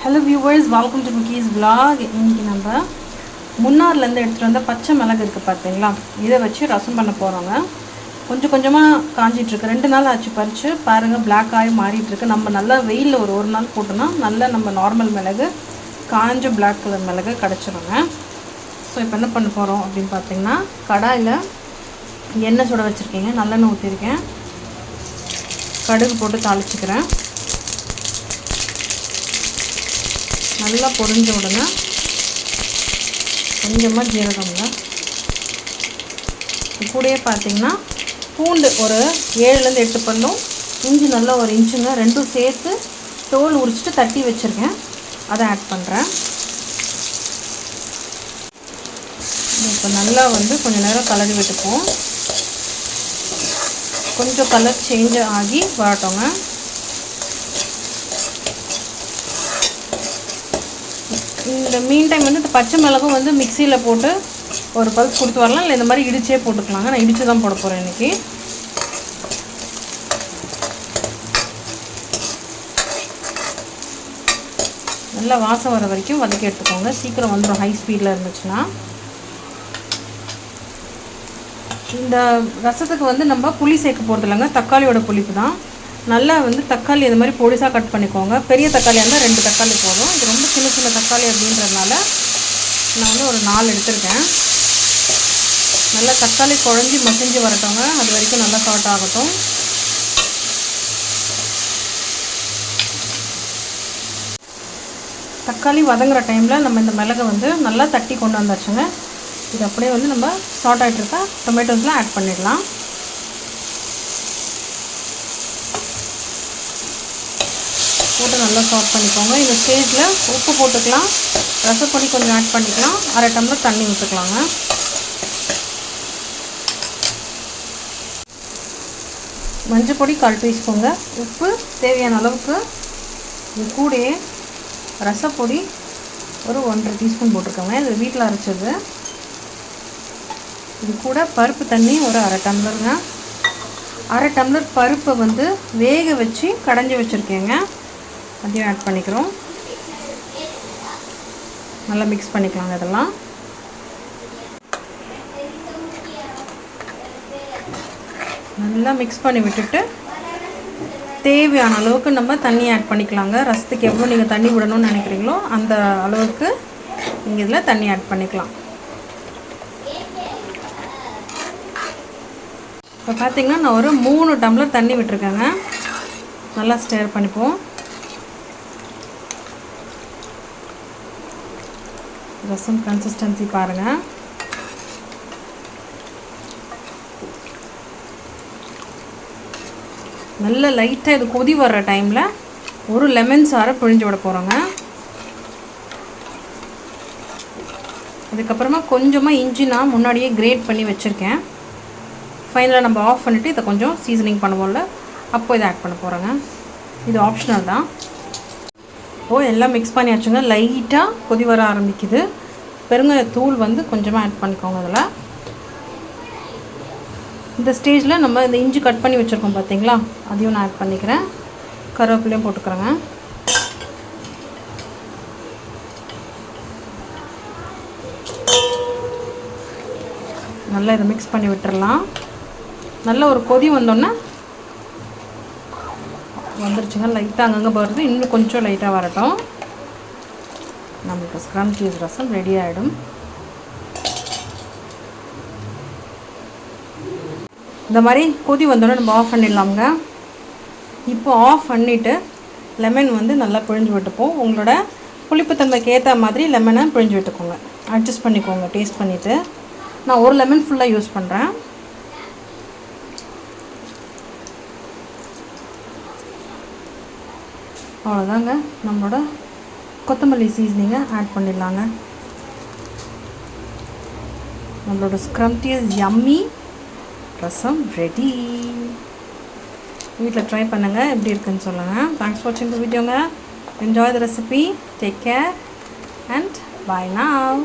Hello viewers, welcome to cookies vlog. இன்றைக்கி நம்ம முன்னார்லேருந்து எடுத்துகிட்டு வந்த பச்சை மிளகு இருக்குது பார்த்தீங்களா, இதை வச்சு ரசம் பண்ண போகிறோங்க. கொஞ்சம் கொஞ்சமாக காஞ்சிட்ருக்கு. 2 நாள் ஆச்சு பறித்து பாருங்கள், பிளாக் ஆகி மாறிட்டுருக்கு. நம்ம நல்லா வெயிலில் ஒரு நாள் போட்டோன்னா நல்லா நம்ம நார்மல் மிளகு, காஞ்ச பிளாக் கலர் மிளகு கிடச்சிருங்க. ஸோ இப்போ என்ன பண்ண போகிறோம் அப்படின்னு பார்த்தீங்கன்னா, கடாயில் எண்ணெய் சுட வச்சுருக்கீங்க, நல்லெண்ணெய் ஊற்றிருக்கேன், கடுகு போட்டு தாளிச்சிக்கிறேன். நல்லா பொரிஞ்ச உடனே கொஞ்சமாக ஜீரகம்ங்க, கூடயே பார்த்திங்கன்னா பூண்டு ஒரு 7லேருந்து 8 பல்லும், இஞ்சி நல்லா ஒரு இன்ச்சுங்க, ரெண்டும் சேர்த்து தோல் உரிச்சிட்டு தட்டி வச்சுருக்கேன், அதை ஆட் பண்ணுறேன். இப்போ நல்லா கொஞ்சம் நேரம் கலரி விட்டுப்போம். கொஞ்சம் கலர் சேஞ்ச் ஆகி வரட்டோங்க. இந்த மீன் டைம் இந்த பச்சை மிளகும் மிக்சியில் போட்டு ஒரு பல்ஸ் கொடுத்து வரலாம், இல்லை இந்த மாதிரி இடிச்சே போட்டுக்கலாங்க. நான் இடித்து தான் போட போகிறேன் இன்றைக்கி. நல்லா வாசம் வர வரைக்கும் வதக்கி எடுத்துக்கோங்க, சீக்கிரம் வந்துடும் ஹை ஸ்பீடில் இருந்துச்சுன்னா. இந்த ரசத்துக்கு நம்ம புளி சேர்க்க போகிறது இல்லைங்க, தக்காளியோட புளிப்பு தான். நல்லா தக்காளி இந்த மாதிரி பொடிசாக கட் பண்ணிக்கோங்க. பெரிய தக்காளியாக இருந்தால் 2 தக்காளி போதும். இது ரொம்ப சின்ன சின்ன தக்காளி அப்படின்றதுனால நான் ஒரு 4 எடுத்திருக்கேன். நல்லா தக்காளி குழஞ்சி மசிஞ்சு வரட்டோங்க, அது வரைக்கும் நல்லா சாட் ஆகட்டும். தக்காளி வதங்குற டைமில் நம்ம இந்த மிளகை நல்லா தட்டி கொண்டு வந்தாச்சுங்க. இது அப்படியே நம்ம சாட் ஆகிட்டு இருக்கா டொமேட்டோஸ்லாம் ஆட் பண்ணிடலாம். போட்டு நல்லா சாட் பண்ணிக்கோங்க. இந்த ஸ்டேஜில் உப்பு போட்டுக்கலாம், ரசப்பொடி கொஞ்சம் ஆட் பண்ணிக்கலாம், 1/2 டம்ளர் தண்ணி ஊற்றிக்கலாங்க. மஞ்சள் பொடி 1/4 டீஸ்பூங்க, உப்பு தேவையான அளவுக்கு, இது கூடயே ரசப்பொடி ஒரு 1.5 டீஸ்பூன் போட்டிருக்கோங்க, இது வீட்டில் அரைச்சது. இது கூட பருப்பு தண்ணி ஒரு 1/2 டம்ளருங்க. 1/2 டம்ளர் பருப்பை வேக வச்சு கடைஞ்சி வச்சுருக்கேங்க, அதையும் ஆட் பண்ணிக்கிறோம். நல்லா மிக்ஸ் பண்ணிக்கலாங்க. இதெல்லாம் நல்லா மிக்ஸ் பண்ணி விட்டுட்டு தேவையான அளவுக்கு நம்ம தண்ணி ஆட் பண்ணிக்கலாங்க. ரசத்துக்கு எவ்வளோ நீங்கள் தண்ணி விடணும்னு நினைக்கிறீங்களோ அந்த அளவுக்கு நீங்கள் இதில் தண்ணி ஆட் பண்ணிக்கலாம். இப்போ பார்த்திங்கன்னா நான் ஒரு 3 டம்ளர் தண்ணி விட்டுருக்கேங்க. நல்லா ஸ்டேர் பண்ணிப்போம். ரசம் கன்சிஸ்டன்சி பாருங்கள். நல்ல லைட்டாக இது கொதி வர்ற டைமில் ஒரு லெமன் சாறை பிழிஞ்சு விட போகிறோங்க. அதுக்கப்புறமா கொஞ்சமாக இஞ்சி நான் முன்னாடியே கிரேட் பண்ணி வச்சுருக்கேன். ஃபைனலாக நம்ம ஆஃப் பண்ணிவிட்டு இதை கொஞ்சம் சீசனிங் பண்ணுவோம்ல, அப்போ இதை ஆட் பண்ண போகிறோங்க. இது ஆப்ஷனல் தான். இப்போது எல்லாம் மிக்ஸ் பண்ணியாச்சுங்க. லைட்டாக கொதி வர ஆரம்பிக்குது. பெருங்காயத்தூள் கொஞ்சமாக ஆட் பண்ணிக்கோங்க. அதில் இந்த ஸ்டேஜில் நம்ம இந்த இஞ்சி கட் பண்ணி வச்சுருக்கோம் பார்த்தீங்களா, அதையும் நான் ஆட் பண்ணிக்கிறேன். கருவேப்பிலையும் போட்டுக்கிறேங்க. நல்லா இதை மிக்ஸ் பண்ணி விட்டுறலாம். நல்ல ஒரு கொதி வந்தோன்னே வந்துருச்சுங்க. லைட்டாக அங்கங்கே வருது, இன்னும் கொஞ்சம் லைட்டாக வரட்டும். நம்மளுக்கு ஸ்க்ரம் சீஸ் ரசம் ரெடி ஆகிடும். இந்த மாதிரி கொதி வந்தோடனே நம்ம ஆஃப் பண்ணிடலாமுங்க. இப்போ ஆஃப் பண்ணிவிட்டு லெமன் நல்லா பிழிஞ்சு விட்டுப்போம். உங்களோட புளிப்புத்தன்மைக்கு ஏற்ற மாதிரி லெமனை பிழிஞ்சு விட்டுக்கோங்க, அட்ஜஸ்ட் பண்ணிக்கோங்க டேஸ்ட் பண்ணிவிட்டு. நான் ஒரு லெமன் ஃபுல்லாக யூஸ் பண்ணுறேன். அவ்வளோதாங்க, நம்மளோட கொத்தமல்லி சீசனிங்கை ஆட் பண்ணிடலாங்க. நம்மளோட ஸ்க்ரம்டியஸ் யம்மி ரசம் ரெடி. வீட்டில் ட்ரை பண்ணுங்கள், எப்படி இருக்குன்னு சொல்லுங்கள். தேங்க்ஸ் ஃபார் வாட்சிங் த வீடியோங்க. Enjoy the recipe. Take care and bye now.